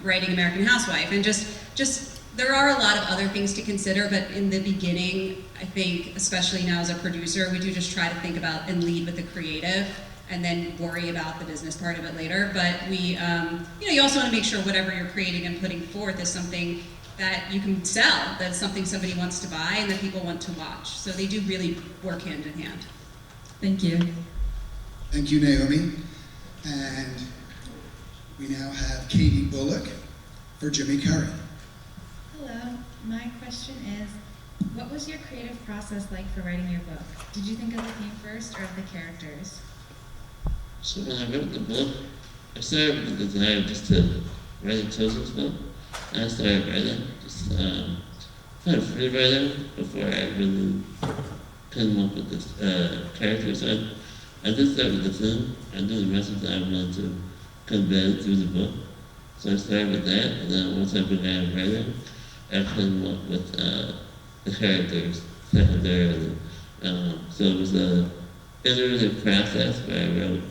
S12: writing American Housewife. And just there are a lot of other things to consider, but in the beginning, I think, especially now as a producer, we do just try to think about and lead with the creative and then worry about the business part of it later. But we, you also want to make sure whatever you're creating and putting forth is something that you can sell, that's something somebody wants to buy and that people want to watch. So they do really work hand in hand.
S17: Thank you.
S13: Thank you, Naomi. And we now have Katie Bullock for Jimmy Curran.
S18: Hello, my question is, what was your creative process like for writing your book? Did you think of the theme first or of the characters?
S10: So when I wrote the book, I started with the desire just to write a children's book. I started writing, just kind of free writing before I really came up with this character. So I did start with the theme. I knew the message that I wanted to convey through the book. So I started with that, and then once I began writing, I came up with the characters secondarily. So it was an iterative process where I wrote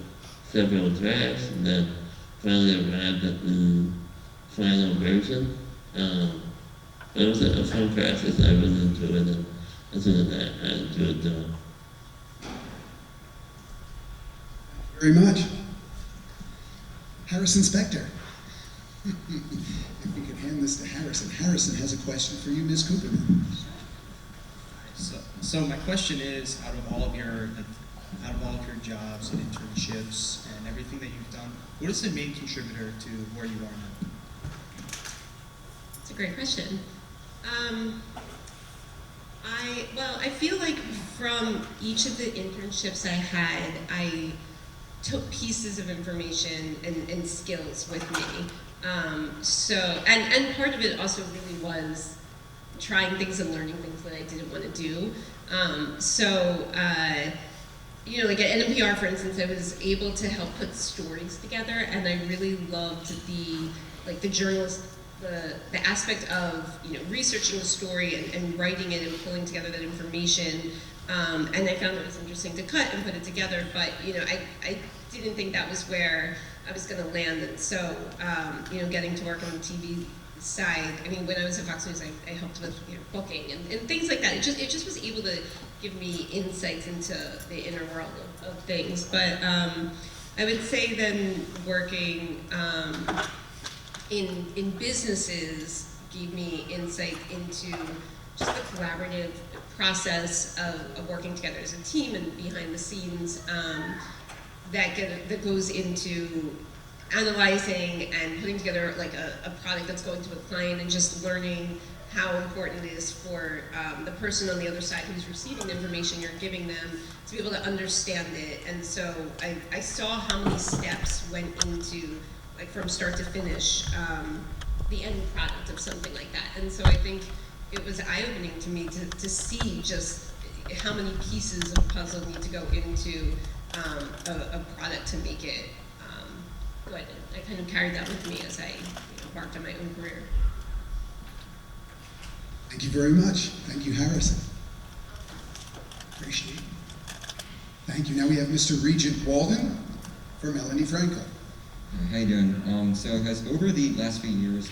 S10: several drafts and then finally arrived at the final version. But it was a fun process. I really enjoyed it. And so that I enjoyed doing.
S13: Very much. Harrison Spector. If we could hand this to Harrison. Harrison has a question for you, Ms. Cooperman.
S9: So my question is, out of all of your jobs and internships and everything that you've done, what is the main contributor to where you are now?
S8: That's a great question. I feel like from each of the internships I had, I took pieces of information and skills with me. And part of it also really was trying things and learning things that I didn't want to do. You know, like at NPR, for instance, I was able to help put stories together, and I really loved the journalist, the aspect of, you know, researching the story and writing it and pulling together that information. And I found it was interesting to cut and put it together, but, you know, I didn't think that was where I was going to land. And so, you know, getting to work on the TV side, I mean, when I was at Fox News, I helped with, you know, booking and things like that. It just was able to give me insights into the inner world of things. But I would say then working in businesses gave me insight into just the collaborative process of working together as a team and behind the scenes that goes into analyzing and putting together like a product that's going to a client, and just learning how important it is for the person on the other side who's receiving the information you're giving them to be able to understand it. And so I saw how many steps went into, like, from start to finish, the end product of something like that. And so I think it was eye-opening to me to see just how many pieces of puzzle need to go into a product to make it good. I kind of carried that with me as I embarked on my own career.
S13: Thank you very much. Thank you, Harrison. Appreciate it. Thank you. Now we have Mr. Regent Walden for Melanie Frankel.
S19: How you doing? So over the last few years,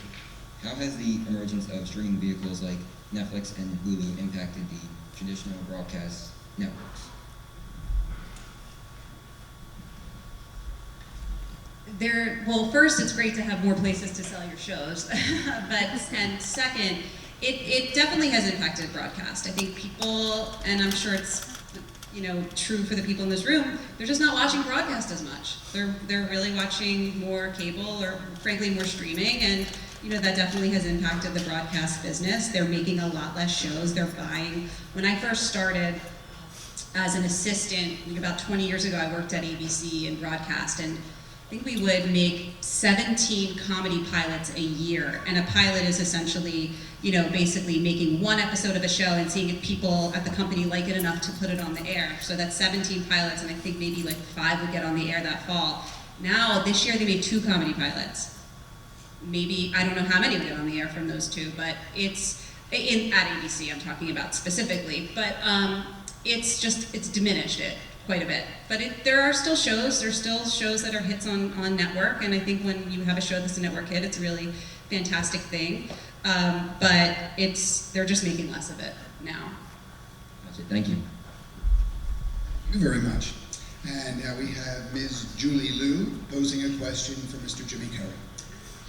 S19: how has the emergence of streaming vehicles like Netflix and Hulu impacted the traditional broadcast networks?
S12: Well, first, it's great to have more places to sell your shows, and second, it definitely has impacted broadcast. I think people, and I'm sure it's, you know, true for the people in this room, they're just not watching broadcast as much. They're really watching more cable, or frankly more streaming, and you know, that definitely has impacted the broadcast business. They're making a lot less shows. They're buying. When I first started as an assistant, about 20 years ago, I worked at ABC in broadcast, and I think we would make 17 comedy pilots a year. And a pilot is essentially, you know, basically making one episode of a show and seeing if people at the company like it enough to put it on the air. So that's 17 pilots, and I think maybe like 5 would get on the air that fall. Now, this year they made 2 comedy pilots. Maybe, I don't know how many would get on the air from those 2, but it's, at ABC I'm talking about specifically, but it's diminished it quite a bit. But there are still shows, that are hits on network, and I think when you have a show that's a network hit, it's a really fantastic thing. But they're just making less of it now.
S19: That's it. Thank you.
S13: Thank you very much. And now we have Ms. Julie Liu posing a question for Mr. Jimmy Curran.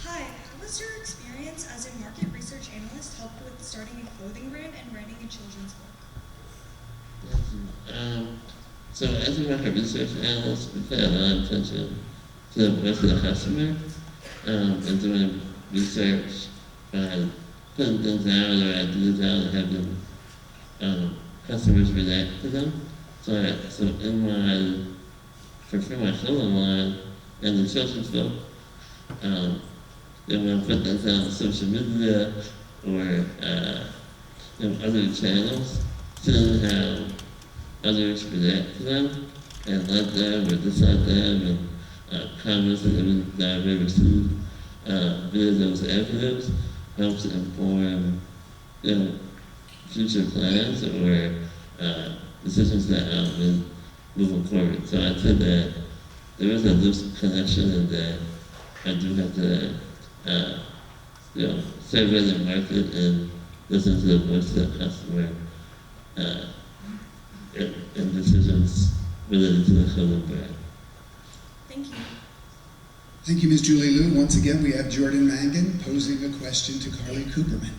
S20: Hi, how was your experience as a market research analyst helped with starting a clothing brand and writing a children's book?
S10: So as a market research analyst, we pay a lot of attention to the voice of the customer, and doing research by putting things out or ideas out and having customers react to them. So for my clothing line and the children's book, then when I put things out on social media or other channels, seeing how others react to them and like them or dislike them, and comments that I may receive via those avenues helps inform future plans or decisions that I'll make moving forward. So I'd say that there is a loose connection, and that I do have to survey the market and listen to the voice of the customer and decisions related to the clothing brand.
S20: Thank you.
S13: Thank you, Ms. Julie Liu. Once again, we have Jordan Mangan posing a question to Carly Cooperman.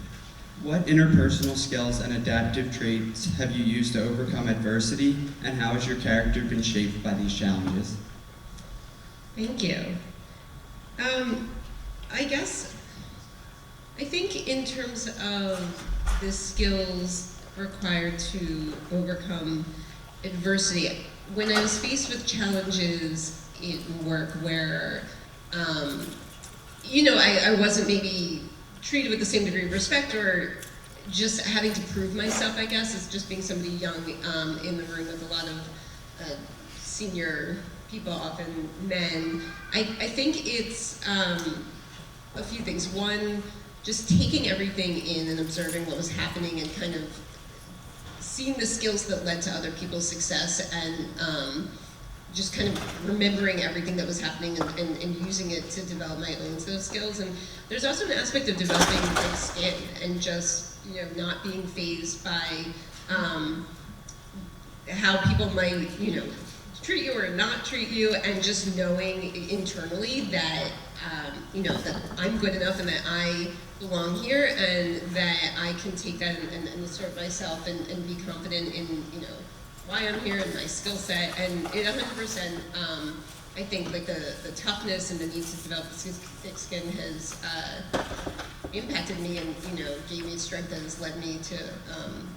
S16: What interpersonal skills and adaptive traits have you used to overcome adversity, and how has your character been shaped by these challenges?
S8: Thank you. I think in terms of the skills required to overcome adversity, when I was faced with challenges in work where, you know, I wasn't maybe treated with the same degree of respect, or just having to prove myself, I guess, as just being somebody young in the room with a lot of senior people, often men. I think it's a few things. One, just taking everything in and observing what was happening and kind of seeing the skills that led to other people's success, and just kind of remembering everything that was happening and using it to develop my own set of skills. And there's also an aspect of developing thick skin and just, you know, not being fazed by how people might, you know, treat you or not treat you, and just knowing internally that, you know, that I'm good enough and that I belong here, and that I can take that and assert myself and be confident in, you know, why I'm here and my skill set. And it 100%, I think, like the toughness and the need to develop thick skin has impacted me, and, you know, gave me strength that has led me to,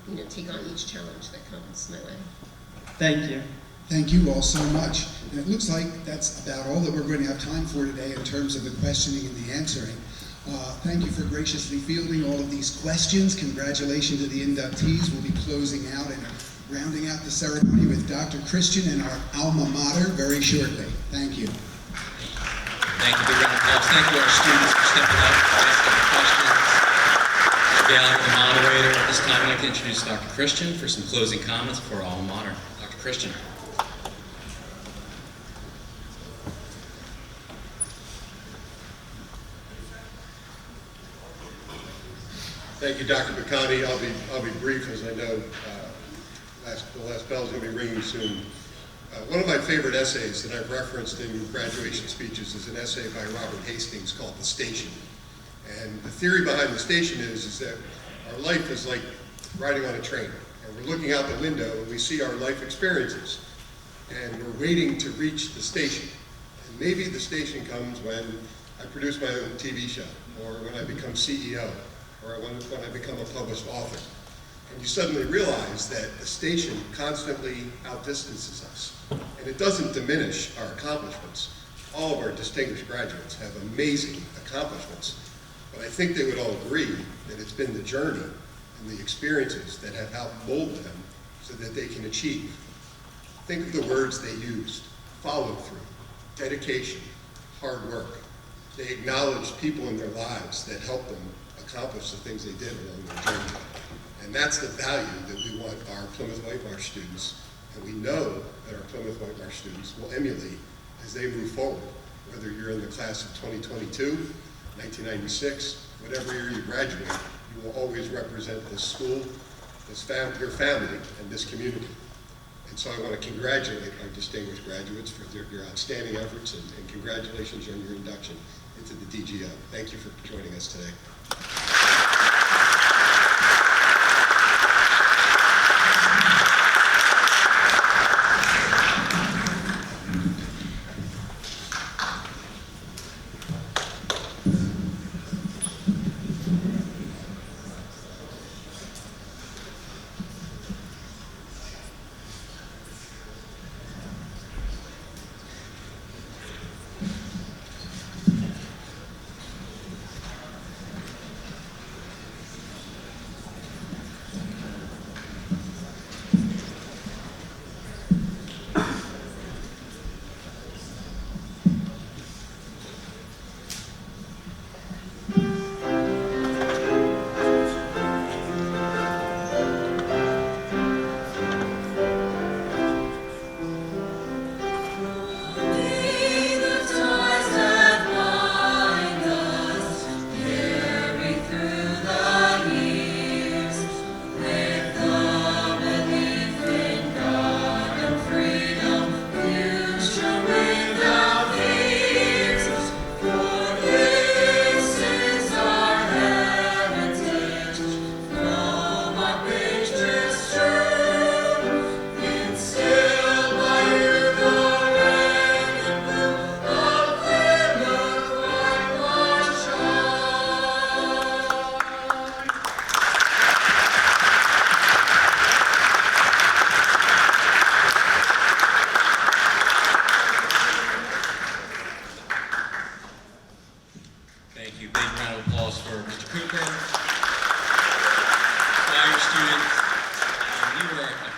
S8: you know, take on each challenge that comes my way.
S9: Thank you.
S13: Thank you all so much. And it looks like that's about all that we're going to have time for today in terms of the questioning and the answering. Thank you for graciously fielding all of these questions. Congratulations to the inductees. We'll be closing out and rounding out the ceremony with Dr. Christian and our alma mater very shortly. Thank you.
S1: Thank you, big round of applause. Thank you to our students for stepping up, asking the questions. Gallagher, the moderator. At this time, I'd like to introduce Dr. Christian for some closing comments for our alma mater. Dr. Christian.
S21: Thank you, Dr. Bacani. I'll be brief, as I know the last bell is going to be ringing soon. One of my favorite essays that I've referenced in graduation speeches is an essay by Robert Hastings called The Station. And the theory behind the station is that our life is like riding on a train. And we're looking out the window and we see our life experiences. And we're waiting to reach the station. And maybe the station comes when I produce my own TV show, or when I become CEO, or when I become a published author. And you suddenly realize that the station constantly outdistances us. And it doesn't diminish our accomplishments. All of our distinguished graduates have amazing accomplishments. But I think they would all agree that it's been the journey and the experiences that have helped mold them so that they can achieve. Think of the words they used: follow through, dedication, hard work. They acknowledged people in their lives that helped them accomplish the things they did along their journey. And that's the value that we want our Plymouth Whitemarsh students, and we know that our Plymouth Whitemarsh students will emulate as they move forward. Whether you're in the class of 2022, 1996, whatever year you graduate, you will always represent this school, your family, and this community. And so I want to congratulate our distinguished graduates for your outstanding efforts, and congratulations on your induction into the DGO. Thank you for joining us today.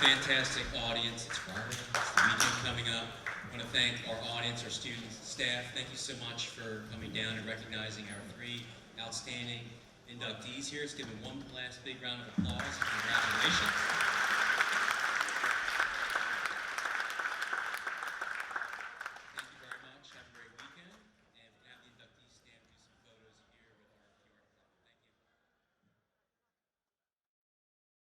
S1: fantastic audience. It's Friday, it's the weekend coming up. I want to thank our audience, our students, staff. Thank you so much for coming down and recognizing our 3 outstanding inductees here. Let's give them one last big round of applause. Congratulations.